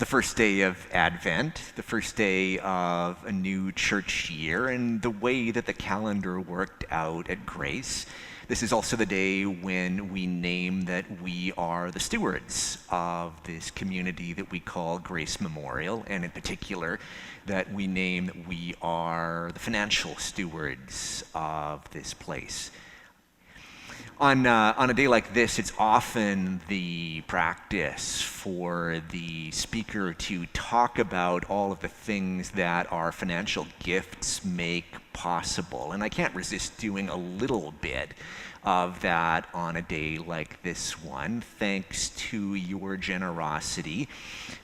the first day of Advent, the first day of a new church year, and the way that the calendar worked out at Grace. This is also the day when we name that we are the stewards of this community that we call Grace Memorial, and in particular, that we name that we are the financial stewards of this place. On a day like this, it's often the practice for the speaker to talk about all of the things that our financial gifts make possible. And I can't resist doing a little bit of that on a day like this one. Thanks to your generosity,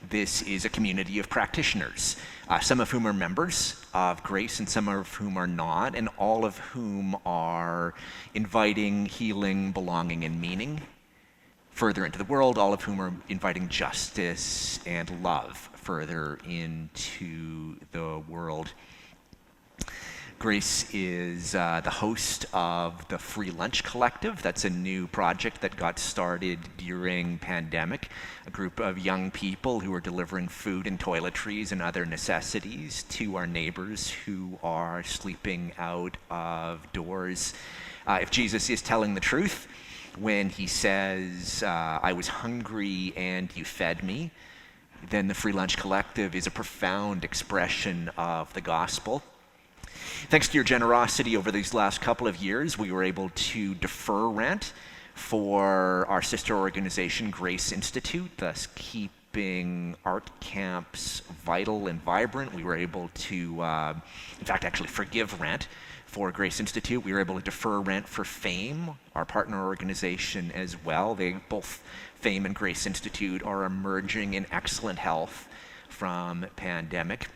this is a community of practitioners, some of whom are members of Grace and some of whom are not, and all of whom are inviting healing, belonging, and meaning further into the world, all of whom are inviting justice and love further into the world. Grace is the host of the Free Lunch Collective. That's a new project that got started during pandemic. A group of young people who are delivering food and toiletries and other necessities to our neighbors who are sleeping out of doors. If Jesus is telling the truth when he says, I was hungry and you fed me, then the Free Lunch Collective is a profound expression of the gospel. Thanks to your generosity over these last couple of years, we were able to defer rent for our sister organization, Grace Institute, thus keeping art camps vital and vibrant. We were able to, in fact, actually forgive rent for Grace Institute. We were able to defer rent for FAME, our partner organization, as well. Both FAME and Grace Institute are emerging in excellent health from pandemic.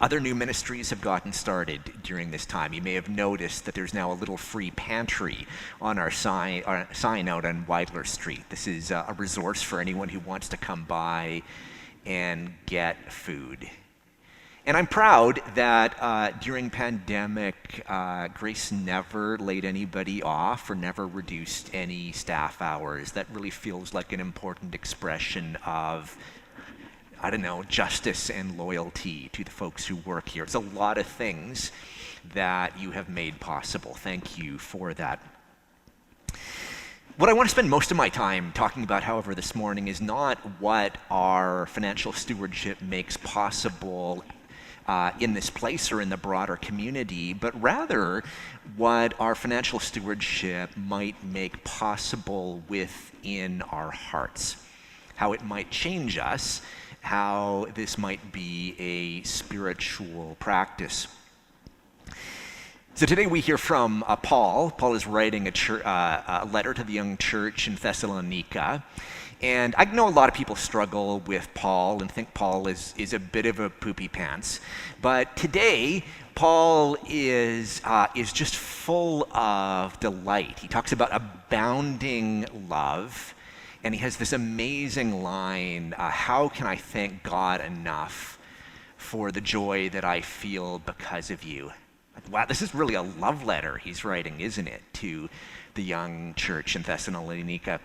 Other new ministries have gotten started during this time. You may have noticed that there's now a little free pantry on our sign out on Weidler Street. This is a resource for anyone who wants to come by and get food. And I'm proud that during pandemic, Grace never laid anybody off or never reduced any staff hours. That really feels like an important expression of justice and loyalty to the folks who work here. It's a lot of things that you have made possible. Thank you for that. What I want to spend most of my time talking about, however, this morning is not what our financial stewardship makes possible in this place or in the broader community, but rather what our financial stewardship might make possible within our hearts, how it might change us, how this might be a spiritual practice. So today we hear from Paul. Paul is writing a letter to the young church in Thessalonica. And I know a lot of people struggle with Paul and think Paul is a bit of a poopy pants. But today, Paul is just full of delight. He talks about abounding love. And he has this amazing line, how can I thank God enough for the joy that I feel because of you? Wow, this is really a love letter he's writing, isn't it, to the young church in Thessalonica.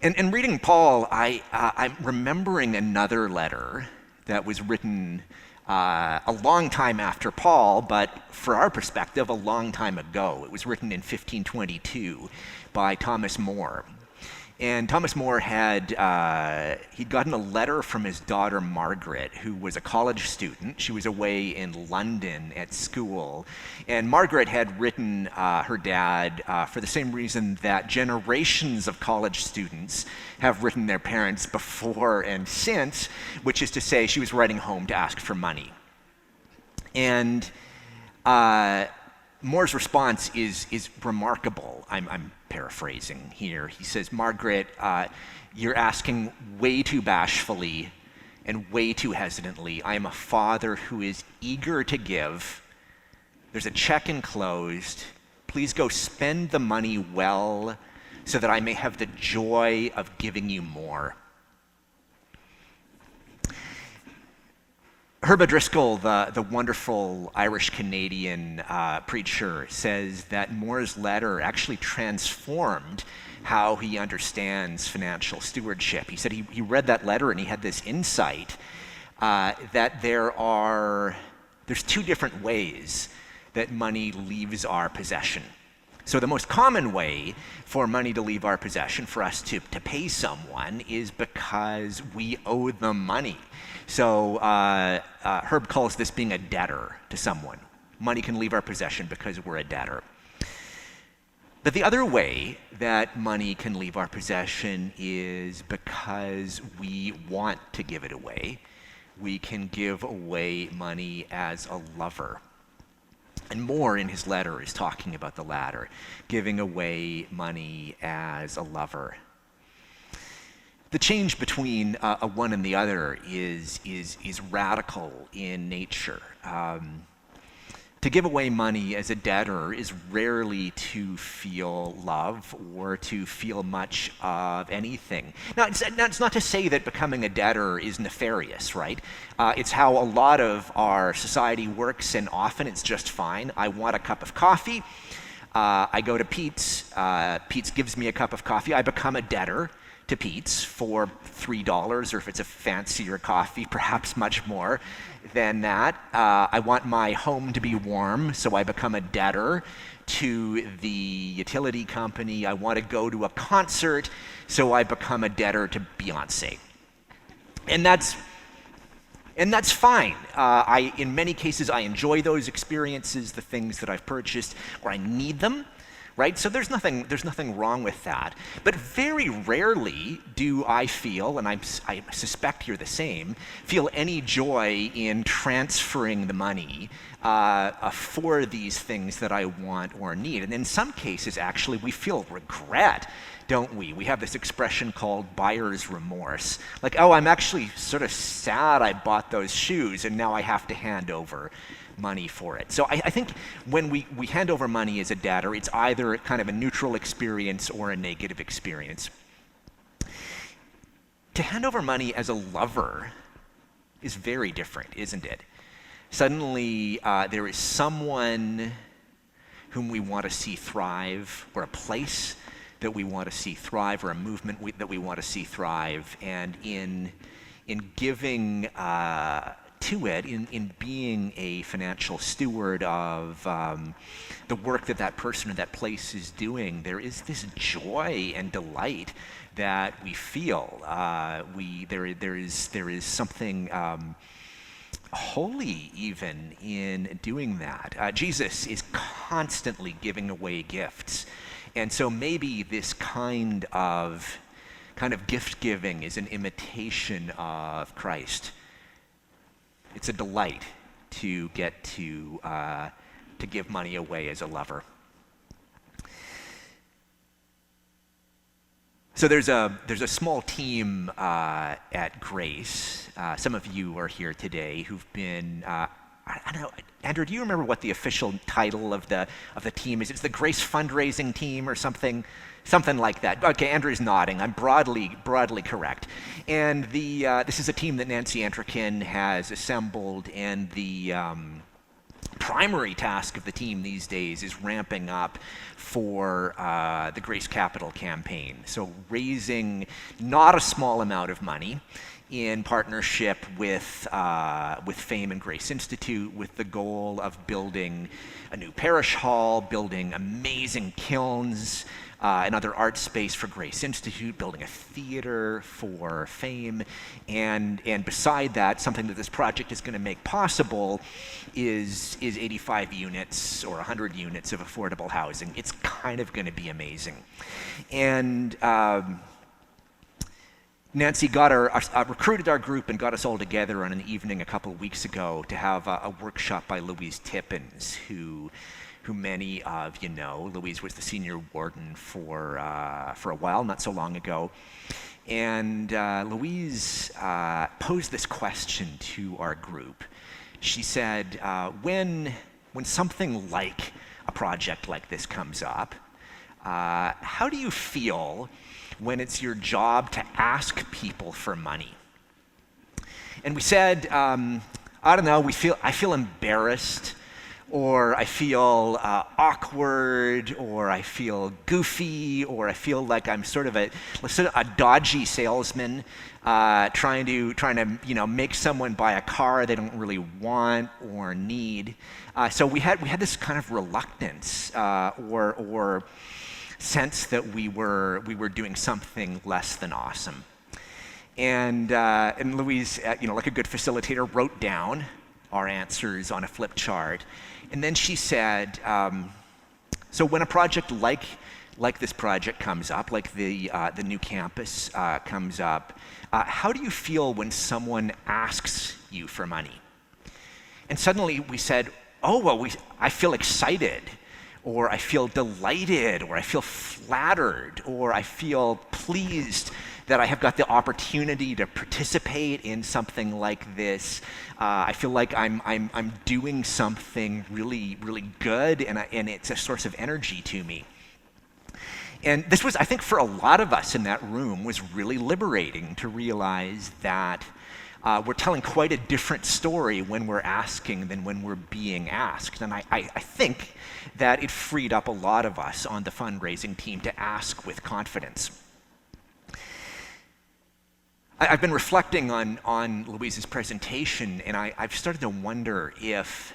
And reading Paul, I'm remembering another letter that was written a long time after Paul, but for our perspective, a long time ago. It was written in 1522 by Thomas More. And Thomas More he'd gotten a letter from his daughter Margaret, who was a college student. She was away in London at school. And Margaret had written her dad for the same reason that generations of college students have written their parents before and since, which is to say she was writing home to ask for money. And Moore's response is remarkable. I'm paraphrasing here. He says, Margaret, you're asking way too bashfully and way too hesitantly. I am a father who is eager to give. There's a check enclosed. Please go spend the money well so that I may have the joy of giving you more. Herb O'Driscoll, the wonderful Irish-Canadian preacher, says that Moore's letter actually transformed how he understands financial stewardship. He said he read that letter and he had this insight that there's two different ways that money leaves our possession. So the most common way for money to leave our possession, for us to pay someone, is because we owe them money. So Herb calls this being a debtor to someone. Money can leave our possession because we're a debtor. But the other way that money can leave our possession is because we want to give it away. We can give away money as a lover. And Moore in his letter is talking about the latter, giving away money as a lover. The change between a one and the other is radical in nature. To give away money as a debtor is rarely to feel love or to feel much of anything. Now, it's not to say that becoming a debtor is nefarious, right? It's how a lot of our society works, and often it's just fine. I want a cup of coffee. I go to Pete's. Pete's gives me a cup of coffee. I become a debtor to Pete's for $3, or if it's a fancier coffee, perhaps much more than that. I want my home to be warm, so I become a debtor to the utility company. I want to go to a concert, so I become a debtor to Beyonce. And that's fine. In many cases, I enjoy those experiences, the things that I've purchased, or I need them. Right? So there's nothing wrong with that. But very rarely do I feel, and I suspect you're the same, feel any joy in transferring the money for these things that I want or need. And in some cases, actually, we feel regret, don't we? We have this expression called buyer's remorse. Like, oh, I'm actually sort of sad I bought those shoes and now I have to hand over money for it. So I think when we hand over money as a debtor, it's either kind of a neutral experience or a negative experience. To hand over money as a lover is very different, isn't it? Suddenly there is someone whom we want to see thrive, or a place that we want to see thrive, or a movement that we want to see thrive, and in giving to it, in being a financial steward of the work that person or that place is doing, there is this joy and delight that we feel. There is something holy even in doing that. Jesus is constantly giving away gifts, and so maybe this kind of gift giving is an imitation of Christ. It's a delight to get to give money away as a lover. So there's a small team at Grace. Some of you are here today who've been. I don't know, Andrew. Do you remember what the official title of the team is? It's the Grace fundraising team or something. Something like that. Okay, Andrew's nodding. I'm broadly correct. And this is a team that Nancy Antrikin has assembled, and the primary task of the team these days is ramping up for the Grace Capital campaign. So raising not a small amount of money in partnership with Fame and Grace Institute, with the goal of building a new parish hall, building amazing kilns, another art space for Grace Institute, building a theater for Fame, and beside that, something that this project is going to make possible is 85 units or 100 units of affordable housing. It's kind of going to be amazing. And Nancy recruited our group and got us all together on an evening a couple of weeks ago to have a workshop by Louise Tippins, who many of you know. Louise was the senior warden for a while, not so long ago. And Louise posed this question to our group. She said, when something like a project like this comes up, how do you feel when it's your job to ask people for money? And we said, I don't know, I feel embarrassed, or I feel awkward, or I feel goofy, or I feel like I'm sort of a dodgy salesman trying to make someone buy a car they don't really want or need. So we had this kind of reluctance or sense that we were doing something less than awesome. And Louise, like a good facilitator, wrote down our answers on a flip chart. And then she said, so when a project like this project comes up, like the new campus comes up, how do you feel when someone asks you for money? And suddenly we said, I feel excited, or I feel delighted, or I feel flattered, or I feel pleased that I have got the opportunity to participate in something like this. I feel like I'm doing something really, really good, and it's a source of energy to me. And this was, I think, for a lot of us in that room, was really liberating to realize that we're telling quite a different story when we're asking than when we're being asked. And I think that it freed up a lot of us on the fundraising team to ask with confidence. I've been reflecting on Louise's presentation, and I've started to wonder if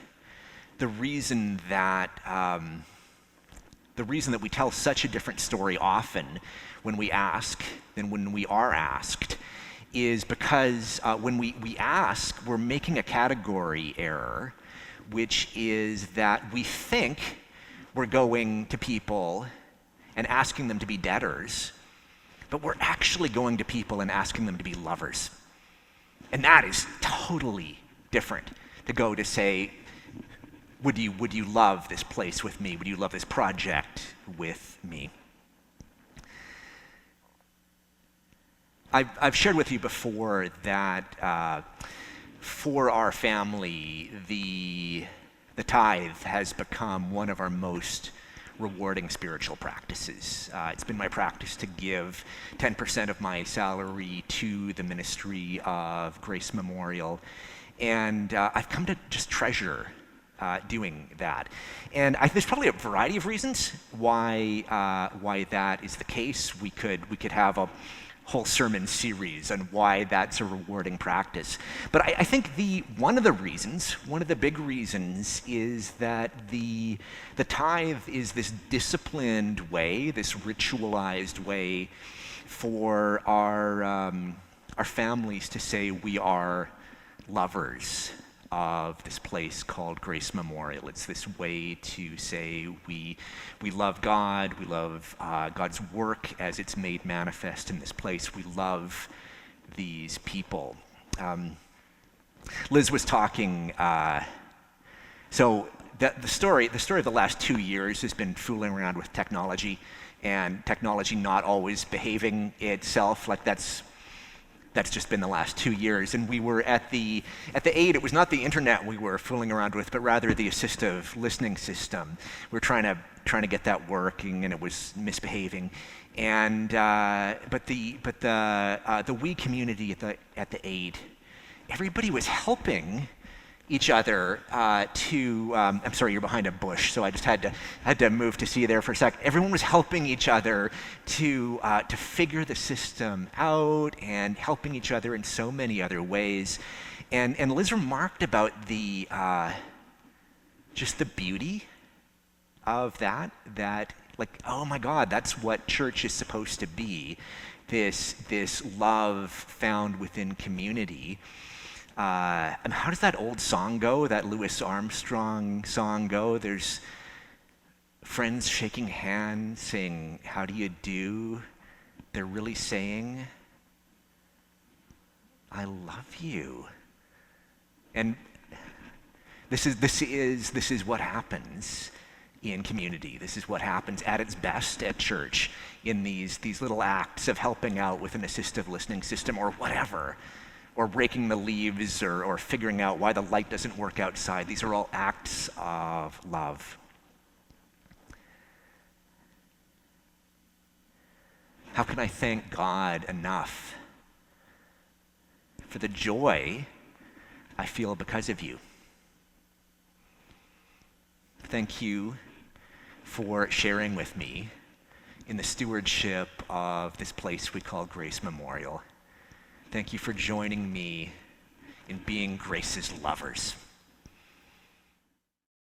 the reason that we tell such a different story often when we ask than when we are asked is because when we ask, we're making a category error, which is that we think we're going to people and asking them to be debtors, but we're actually going to people and asking them to be lovers. And that is totally different to go to say, would you love this place with me? Would you love this project with me? I've shared with you before that for our family, the tithe has become one of our most rewarding spiritual practices. It's been my practice to give 10% of my salary to the ministry of Grace Memorial, and I've come to just treasure doing that. And there's probably a variety of reasons why that is the case. We could have a whole sermon series on why that's a rewarding practice. But I think one of the big reasons is that the tithe is this disciplined way, this ritualized way for our families to say we are lovers of this place called Grace Memorial. It's this way to say we love God, we love God's work as it's made manifest in this place. We love these people. Liz was talking, so the story of the last 2 years has been fooling around with technology, and technology not always behaving itself. Like that's just been the last 2 years. And we were at the aid. It was not the internet we were fooling around with, but rather the assistive listening system. We were trying to get that working, and it was misbehaving. And but the we community at the aid, everybody was helping each other I'm sorry, you're behind a bush, so I just had to move to see you there for a sec. Everyone was helping each other to figure the system out, and helping each other in so many other ways. And Liz remarked about just the beauty of that like, oh my God, that's what church is supposed to be. This love found within community. And how does that old song go, that Louis Armstrong song go? There's friends shaking hands, saying, how do you do? They're really saying, I love you. And this is what happens in community. This is what happens at its best at church, in these little acts of helping out with an assistive listening system or whatever, or raking the leaves, or figuring out why the light doesn't work outside. These are all acts of love. How can I thank God enough for the joy I feel because of you. Thank you for sharing with me in the stewardship of this place we call Grace Memorial. Thank you for joining me in being Grace's lovers.